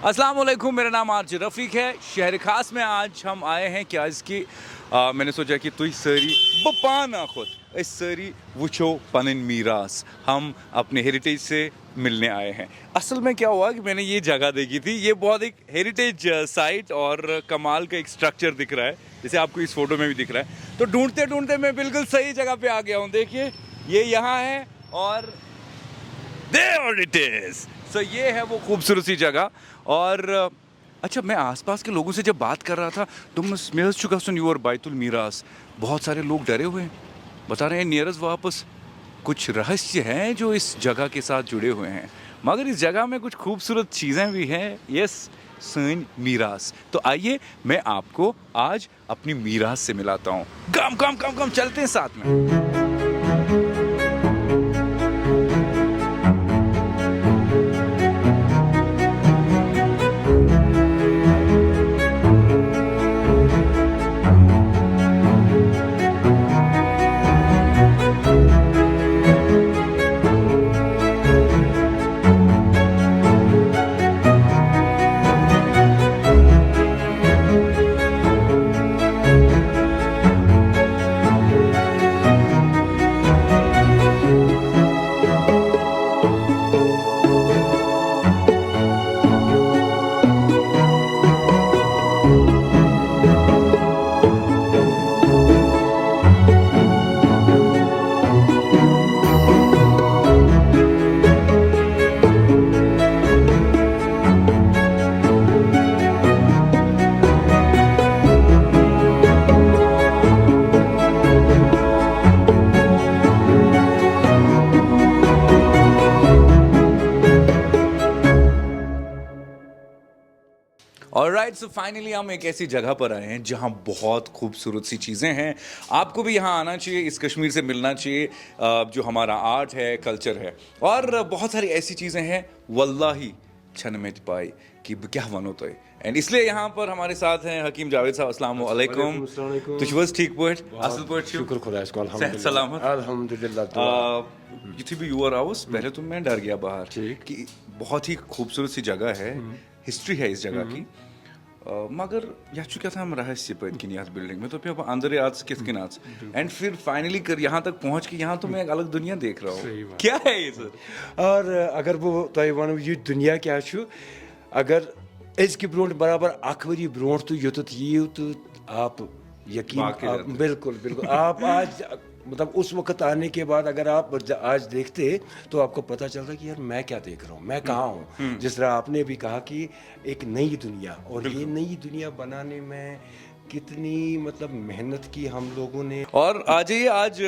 अस्सलाम वालेकुम, मेरा नाम आरज रफ़ीक है। शहर ख़ास में आज हम आए हैं क्या इसकी मैंने सोचा कि तुई सारी बपाना खुद इस सारी वुचो पन मीरास हम अपने हेरिटेज से मिलने आए हैं। असल में क्या हुआ कि मैंने ये जगह देखी थी, ये बहुत एक हेरिटेज साइट और कमाल का एक स्ट्रक्चर दिख रहा है, जैसे आपको इस फोटो में भी दिख रहा है। तो ढूंढते ढूंढते मैं बिल्कुल सही जगह पे आ गया हूँ। देखिए ये यहाँ है और There it is! So ये है वो खूबसूरत सी जगह। और अच्छा, मैं आसपास के लोगों से जब बात कर रहा था तो मैं समझ चुका सुन यूर बैतुल मीरास। बहुत सारे लोग डरे हुए हैं, बता रहे हैं नियरस वापस कुछ रहस्य हैं जो इस जगह के साथ जुड़े हुए हैं, मगर इस जगह में कुछ खूबसूरत चीज़ें भी हैं। यस, सन मीरास। तो आइए मैं आपको आज अपनी मीरास से मिलाता हूँ। कम कम कम कम चलते हैं साथ में। ऑलराइट, सो फाइनली हम एक ऐसी जगह पर आए हैं जहां बहुत खूबसूरत सी चीज़ें हैं। आपको भी यहां आना चाहिए, इस कश्मीर से मिलना चाहिए जो हमारा आर्ट है, कल्चर है, और बहुत सारी ऐसी चीज़ें हैं वल्लाही छन में पाई कि क्या वनो तो। एंड इसलिए यहाँ पर हमारे साथ हैं हकीम जावेद साहब। अस्सलाम वालेकुम। तुझ ठीक पॉइंट असल पॉइंट शुक्र खुदा इसको सलामत अल्हम्दुलिल्लाह। जितनी भी यूर हाउस पहले तो मैं डर गया बाहर कि बहुत ही खूबसूरत सी जगह है, हिस्ट्री है इस जगह की, मगर यह क्या था हम रहस्य पे कि यार बिल्डिंग में तो फिर अंदर आज किस आज एंड फिर फाइनली कर यहाँ तक पहुँच के यहाँ तो मैं एक अलग दुनिया देख रहा हूँ। क्या है ये सर? और अगर वो तो वन ये दुनिया क्या छु अगर इसके ब्रोट बराबर अखवरी ब्रोट तो युत यीव तो आप यकीन बिल्कुल बिल्कुल आप आज मतलब उस वक्त आने के बाद अगर आप आज देखते तो आपको पता चलता कि यार मैं क्या देख रहा हूँ, मैं कहाँ हूँ। जिस तरह आपने भी कहा कि एक नई दुनिया, और ये नई दुनिया बनाने में कितनी मतलब मेहनत की हम लोगों ने। और आज ही आज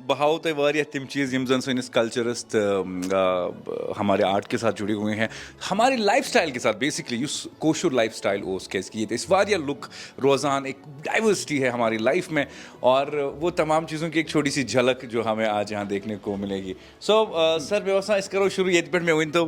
बहाव तो वारिया तिम चीज़ यम जन सनिस कल्चरस हमारे आर्ट के साथ जुड़े हुए हैं, हमारी लाइफस्टाइल के साथ बेसिकली युस कोशुर लाइफस्टाइल ओस कैस की इस वारिया लुक रोज़ान एक डाइवर्सिटी है हमारी लाइफ में, और वो तमाम चीज़ों की एक छोटी सी झलक जो हमें आज यहाँ देखने को मिलेगी। सो सर व्यवस्था इस करो शुरू ये पे मैं वन तो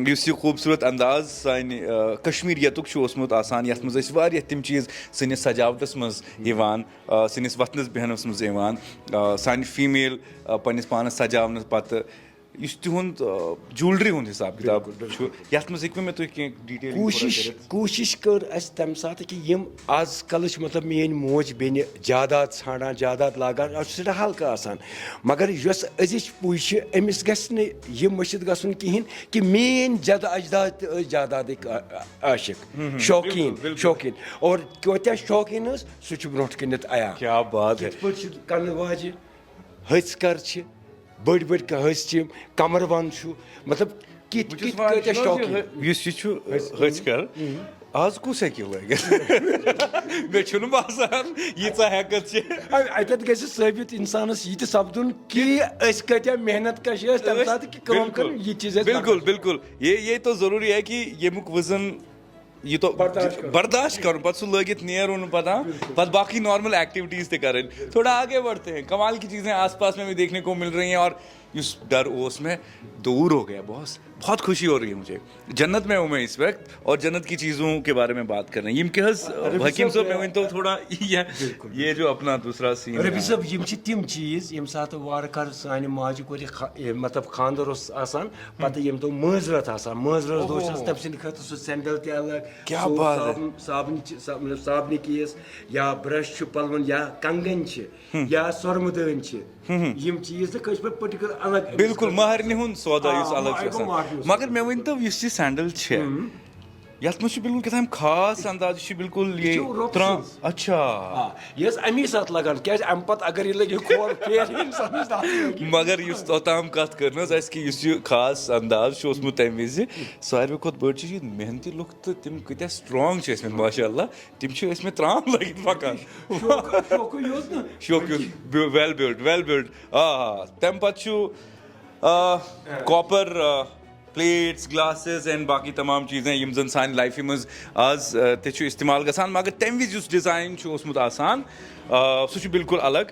युस खूबसूरत अंदाज सान कश्मीरियतुक ओसमुत आसान यथ मज वारिया तिम चीज़ सनिस सजावटस मज यवान सनिस वतनस बेहनस मज यवान सान फीमेल पन्निस पानस सजावनस पत तुंद ज्वेलरी हुंद हिसाब किताब यथ मज हेकु मे तुह डिटेल कोशिश कर अस तम साथ कि यम आजकल मतलब मेन मोज बेन जायदाद छाड़ान जायदाद लागान सह हल्का आसान, मगर यस अजिच पुज अमिस गि यह मशिद गन कहें कि मेन जद अजदाद जायदाद आशिक शौकीन और क्या शौकीन सह ब्रोट कनित आया। क्या बात है। कन वाजे हज कर बड़ बड़ हज कमर बंद मतलब आज कुछ है क्यों मे बसान यीचा हेकत अत ग साबित इंसानस ये सपदुन कि कत मेहनत कश तम साथ कि कम कर ये चीज। बिल्कुल बिल्कुल, ये तो जरूरी है कि ये मुक वजन ये तो बर्दाश्त कर पत लगित नेरुन पता बाकी नॉर्मल एक्टिविटीज ते करें। थोड़ा आगे बढ़ते हैं, कमाल की चीज़ें आसपास में भी देखने को मिल रही हैं। और युस डर ओस में दूर हो गया बॉस बहुत खुशी हो रही है मुझे जन्नत में हूँ मैं इस वक्त और जन्नत की चीज़ों के बारे में बात कर रहे हैं यम के हकीम साहब मैं तो थोड़ा ये जो अपना दूसरा सीन रफी साहब यम छी तिम चीज यम साथ वार कर सानि माजि कोर मतलब खानदर ओस आसान पता यम तो माजरत आसान माजरत दोस तब सिंद खत सो सैंडल ते अलग क्या बात है साबन साबन केस या ब्रश छ पलवन या कंगन छ या सरमदन छ यम चीज तो कश पर पर्टिकुलर अलग बिल्कुल महरनि हुन सौदा युस अलग छ आसान मगर मैं वन तो युस ये सैंडल छ यथ मज बिल्कुल क्या खास अंदाज बिल्कुल ये अच्छा यस अमी साथ लगान क्या अम पत अगर ये लगे खोर फेर इंसान मगर युस तोताम कत करना कि युस ये खास अंदाज ओसमुत तम विज सारे खोत बड़ चीज मेहनती लुक तो तिम कत्या स्ट्रांग छ इसमें माशाअल्लाह तिम छ इसमें त्राम लगित पकान शोक वेल बिल्ड तम पत कॉपर प्लेट्स ग्लासेस एंड बाकी तमाम चीज़ें यम जन सान लाइफ मज आज ते इस्तेमाल गसान मगर तम विज उस डिज़ाइन ओसमुत आसान सह बिल्कुल अलग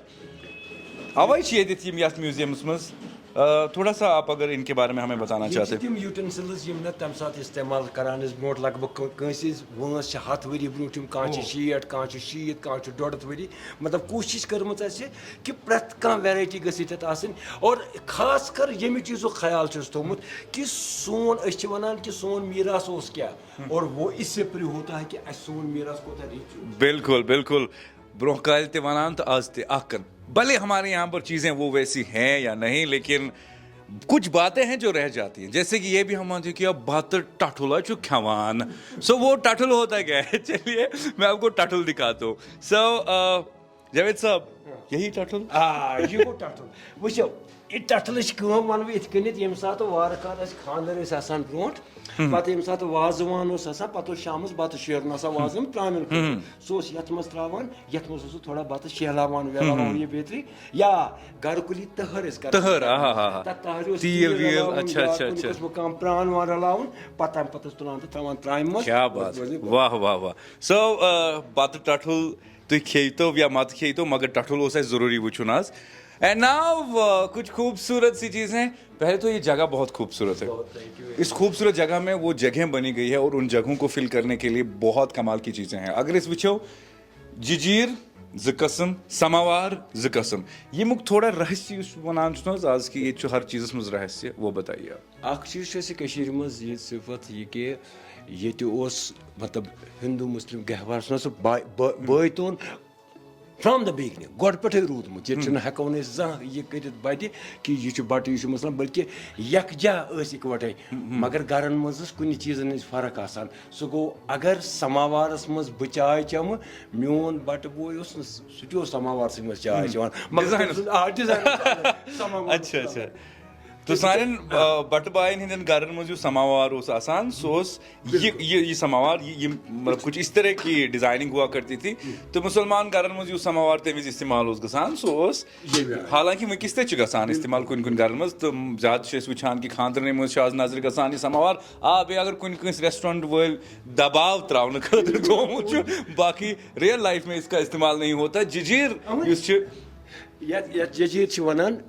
अवै यम यथ म्यूजियमस मज थोड़ा सा आप अगर इनके बारे में हमें बताना चाहते हैं तिम यूटेंसिल्स यम न तम साथ इस्तेमाल करान ब्रोट लगभग कंस वंस हथ वरी ब्रोट कह 60 कह 100 कह 1.5 वरी मतलब कोशिश कर्म कि प्रत कह वेराइटी गसित और खास कर यमि चीज़ों ख्याल थोमुत कि सोन वन कि सोन मीरास ओस क्या और वो इससे प्री होता है कि सोन मीरास कोता रिच बिल्कुल बिल्कुल ब्रोह काल ते वनान तो आज ते अकन भले हमारे यहाँ पर चीज़ें वो वैसी हैं या नहीं लेकिन कुछ बातें हैं जो रह जाती हैं जैसे कि ये भी हम मानते हैं कि अब बात टटुला चु खवान सो वो टटुल होता क्या है चलिए मैं आपको टटुल दिखाता हूँ सो जावेद साहब यही टटुल ये गो टटुल वो ये टटल वन इत कनित यम सात वार कार खानदर ब्रोट पत यम सात वाजवान पत शाम बत शेरन वाजन त्रामन सो यथ मज त्रावान यथ मज थोड़ा बत शहलावान वहलावान ये बेहतरी या घर कुली तहर प्रान वान रलावन पत तुलान तो त्रावान त्राम क्या बात वाह वाह वाह सो बत टटुल तुम खेतो या मत खेतो मगर टटुल जरूरी वुचुन आज एंड नाउ कुछ खूबसूरत सी चीज़ें पहले तो ये जगह बहुत खूबसूरत है इस खूबसूरत जगह में वो जगह बनी गई है और उन जगहों को फिल करने के लिए बहुत कमाल की चीज़ें हैं अगर इस विचो जजीर ज़ समावार ज़ ये मुख थोड़ा रहस्य वनान आज की ये हर चीज़ मज रहस्य वो बताइए अख चीज़ मज ये सिफत ये कि ये मतलब हिंदू मुस्लिम गहवार बय तोन फ्रॉम द बिगनिंग गोड पे रूदमुत ये हेको जह यह कर बत कि यह बट यह मुसलमान बल्कि यकजा इकवटे मगर गरन मज कुन चीजन फर्क आसान सह गो अगर समावारस मज बह चाय चम मोन बट बोय सह समावार मज चाय चवान अच्छा अच्छा तो सारे बट बायन हंदन गरन मज समावार आसान ये समावार ये मतलब कुछ इस तरह की डिजाइनिंग हुआ करती थी तो मुसलमान गरन मज समावार तम इस्तेमाल गसान हालांकि वंकिस ते गसान इस्तेमाल कुन कुन गरन मज तो ज्यादा वुचान कि खानदरन मज आज नजर गसान ये समावार बे अगर कुन कंस रेस्टोरेंट वल दबाव त्रावन खतर थोमुत बाकी रियल लाइफ में इसका इस्तेमाल नहीं होता जजीर जजीर वनान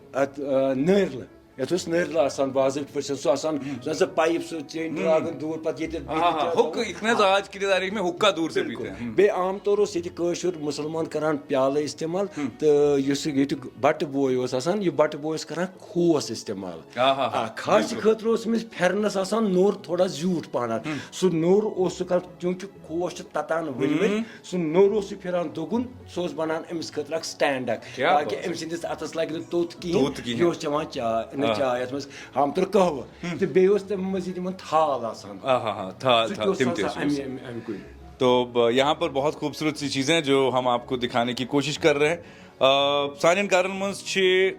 नर्ल यथ नर्ल आसान बाज़ाब्त पे सह पाइप सह चेन ड्रागन दूर पत आज की तारीख में हुक्का दूर से पीते हैं बे आम तौर ये मुसलमान करान प्याल इस्तेमाल तो बट बोय यह बट बोय करान खोस इस्तेमाल खास खतर फेरनस नोर थोड़ा ज्यूट पहन सह नोर चूंकि खोस ततान वर सह नोर फिरान दोगुन सह बनान अमिस खतर स्टैंड ताकि अम सस अतस लगे तोत कहें यह चवान चाय चाय मज हम तो कहव तो बे तम मजीद थाल तो यहाँ पर बहुत खूबसूरत सी चीज़ें जो हम आपको दिखाने की कोशिश कर रहे हैं सानिन गारन मज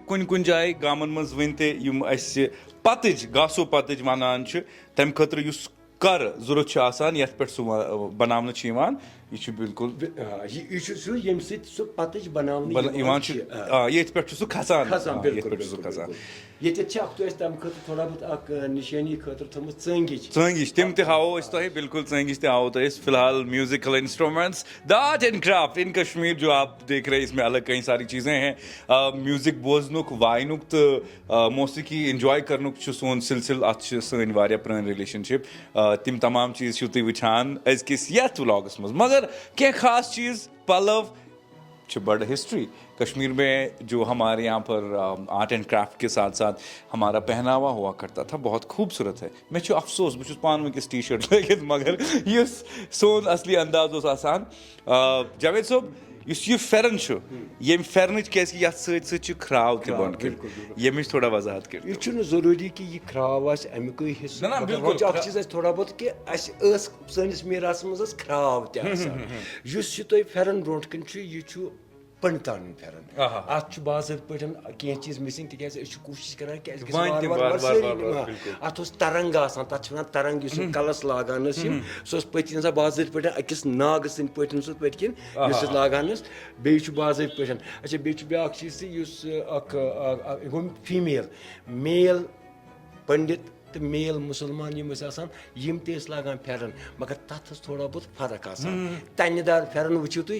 कुन कुन जाए गामन मज वन ते पतज गासो पतज वनान तम खतर कर जरूरत आसान यथ पे बनावन यह बिल्कुल ये पतज बनान ये पे खसान ये तम खत थोड़ा बहुत निशानी खतर थम Tsangish, tim te hao is to बिल्कुल Tsangish te hao तो इस फिलहाल musical instruments the art and craft in Kashmir जो आप देख रहे हैं इसमें अलग कई सारी चीज़ें हैं म्यूजिक बोजनुक वाइनुक तो मौसीकी एंजॉय करनुक सोन सिलसिल अत सन वारिया पुरान रिलेशनशिप तिम तमाम चीज़ तुम वुचान अजकिस यथ व्लॉगस मज मगर क्या खास चीज़ पलव बड़ हिस्ट्री कश्मीर में जो हमारे यहाँ पर आर्ट एंड क्राफ्ट के साथ साथ हमारा पहनावा हुआ करता था बहुत खूबसूरत है मैं अफसोस बहुत पान वस टी शर्ट लगित मगर इस सोन असली अंदाज उस आसान जावेद साहब ये फेरन ये फेरन क्या खराव तह बन ये थोड़ा वजाहत कर यह जरूरी कि यह खराव अमुक हिस्सा थोड़ा बहुत कि सैनिस मीरास मज खराव तुम फेरन ब्रो कन यह पंडितान फेरन अत बाजत पे कह चीज मिसिंग तक कोशिश कर अत तरंग तथा वन तरंग कलस लागान सह पतन सा बाजत पे अकिस नाग सद पे पतन लागान बे बाजत पे अच्छा बे ब्या चीज गो फीमेल मेल पंडित तो मेल मुसलमान यम लागान फेरन मगर तथ थोड़ा बहुत फर्क तन्यदार फेरन वो तुम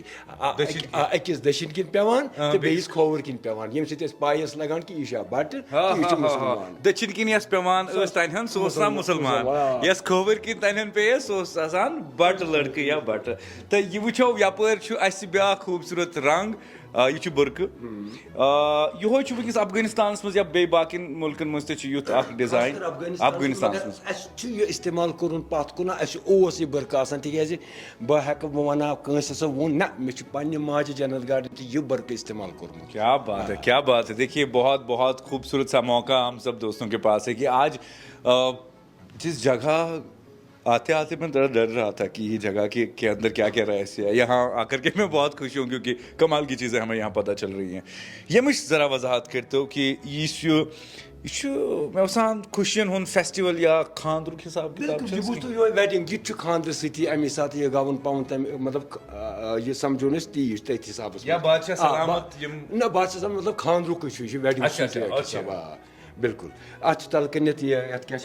अकिस दशिन किन पेवान तो बेस खोवर किन पेवान यम पायस लगान कि यह बट मुसलमान दक्षिण किन पेवान तन सह मुसलमान यस खोवर किन तन पे सह बट लड़क या बट तो यह वो यपर ब्या खूबसूरत रंग यह बुरक यो वस अफगानिस्तान मज या बे बाकी मुल्कन मज तुथ डिजाइन अफगानिस्तान इस्तेमाल कोर पत कुन यह बुरक तिज बह वना कंस वो ना मे पे माज जन्नत गार्डन यह बुरक इस्तेमाल कोर्मुत क्या बात है देखिए बहुत बहुत खूबसूरत सा मौका हम सब दोस्तों के पास है कि आज जिस जगह आते आते मैं डर रहा था कि ये जगह के अंदर क्या क्या रहस्य है यहाँ आकर के मैं बहुत खुश हूँ क्योंकि कमाल की चीज़ें हमें यहाँ पता चल रही हैं ये मुझ ज़रा वजाहत करते हो कि मैं वसान खुशियन हुन फेस्टिवल या खानदर हिसाब किताब वेडिंग यह खानदर सती अमे साथ यह गवन पावन तम मतलब यह समझो तीज तथ हिसाब या बादशाह सलामत ना बादशाह मतलब खानदरुक वेडिंग बिल्कुल अत तल कनित ये क्या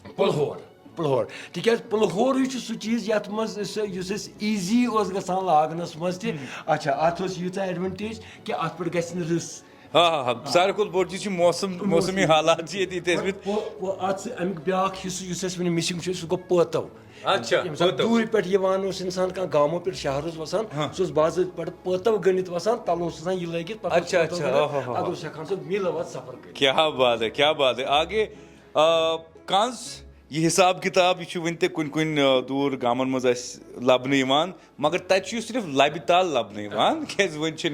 पुलहोर तिक पुलहोर सह चीज ये मज ईजी ग लागनस मज अच्छा अत यूत एडवांटेज कि अत पे गस सारे खुद बोड़ चीज मौसमी हालात अमुक ब्या हिस्स वो मिसिंग सह गो पतव दूर पे इंसान कह गामों पे शहर वसान सह बाजत पे पतव गणित वसान तल यह लगित हेकान सह मील सफर क्या बात है आगे कांस ये हिसाब किताब यह वन कुन कुन दूर गामन मज लबन मगर तत सिर्फ लबि तल लबन वन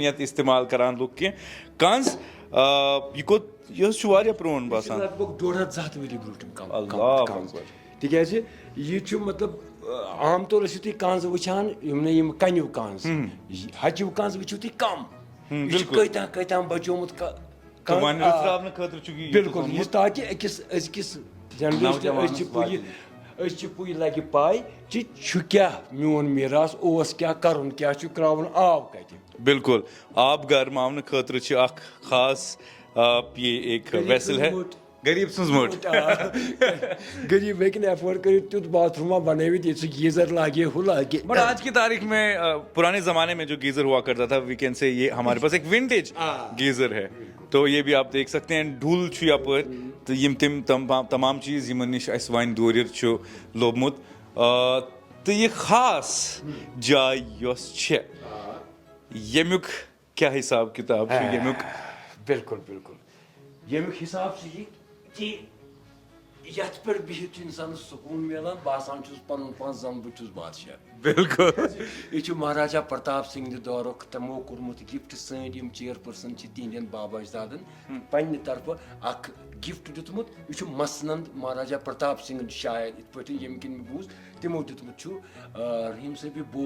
ये इस्तेमाल करान लुक कह कांस यह प्रोन बसान लगभग 1.5 वरी ब्रो तिज यह मतलब आम तौर तुम कांज वुचान यम कन्यु कांज हचु कांज वो तुम कम कत बचोमुत बिल्कुल ताकि अकिस जनरेशन पुय लगे पाई क्या मोन मीरास क्या कर क्या क्रावन आब कत बिल्कुल आब गरमावन खतर खास ये एक वेसल है गरीब सुजमोट गरीब हेक एफोर्ड कर तुत बाथरूम बनवित ये गीजर लागे हु लागे बट आज की तारीख में पुराने जमाने में जो गीजर हुआ करता था वी कैन से ये हमारे पास एक विंटेज गीजर है तो ये भी आप देख सकते हैं ढूल यपर तो यम तमाम चीज़ यमन निश वन दूर लोबमुत तो ये खास जाय यमुक क्या हिसाब किताब यमुक बिल्कुल बिल्कुल यमुक हिसाब से कि यथ पे बिहित इंसान सुकून मिलान बासान पन पान जन बहुत बादशाह बिल्कुल यह महाराजा प्रताप सिंह दौर तमो कोर्मुत गिफ्ट सन चेयरपर्सन तिहद बाबा अजदादन पन्ने तरफ अख गिफ्ट दितमुत यह मसनंद महाराजा प्रताप सिंह शायद इत पे यम किन बूज तमो दितमुत रहीम साहब बो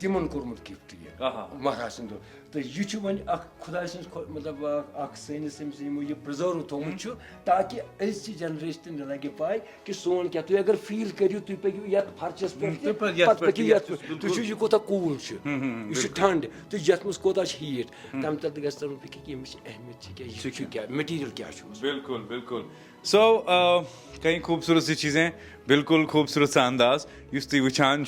तिमन कोरमुत गिफ्ट ये महाराज सन्दो तो ये छु वन खुदा सन्स मतलब सैनिस ये प्रिजर्व थोमुत ताकि अज जनरेशन लगे पाई कि सोन क्या तुम अगर फील करियो तुम पकू ये फर्चस पे पकू ये तुम ये कोता कूल यह ठंड तो ये मज कोता हीट तम तक गस तरन पे कि अहमियत क्या मटीरियल क्या बिल्कुल बिल्कुल सो कई खूबसूरत सी चीज़ें बिल्कुल खूबसूरत सा अंदाज युस तुम वुचान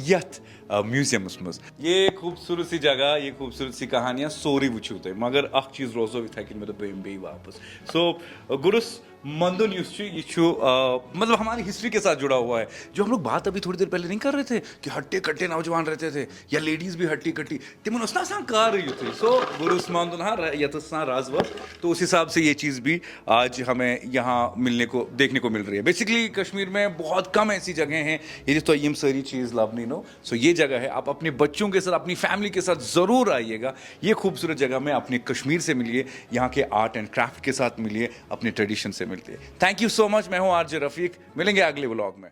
यथ म्यूजियमस मज ये खूबसूरत सी जगह ये खूबसूरत सी कहानियाँ सोरी वुचू तुम मगर अख चीज़ रोजो इथे कि मैं बे वापस सो गुरुस मंदुन ये मतलब हमारी हिस्ट्री के साथ जुड़ा हुआ है जो हम लोग बात अभी थोड़ी देर पहले नहीं कर रहे थे कि हट्टे कट्टे नौजवान रहते थे या लेडीज भी हट्टी कट्टी तिमन उसना सा कर रही थी सो गुरुस मंदुन हाँ यथस्ना राजवर तो उस हिसाब से ये चीज़ भी आज हमें यहाँ मिलने को देखने को मिल रही है बेसिकली कश्मीर में बहुत कम ऐसी जगह हैं ये तो यम सारी चीज़ लवनी नो सो ये जगह है आप अपने बच्चों के साथ अपनी फैमिली के साथ ज़रूर आइएगा ये खूबसूरत जगह में अपने कश्मीर से मिलिए यहाँ के आर्ट एंड क्राफ्ट के साथ मिलिए अपने ट्रेडिशन से मिलते हैं थैंक यू सो मच मैं हूँ आरजे रफीक मिलेंगे अगले व्लॉग में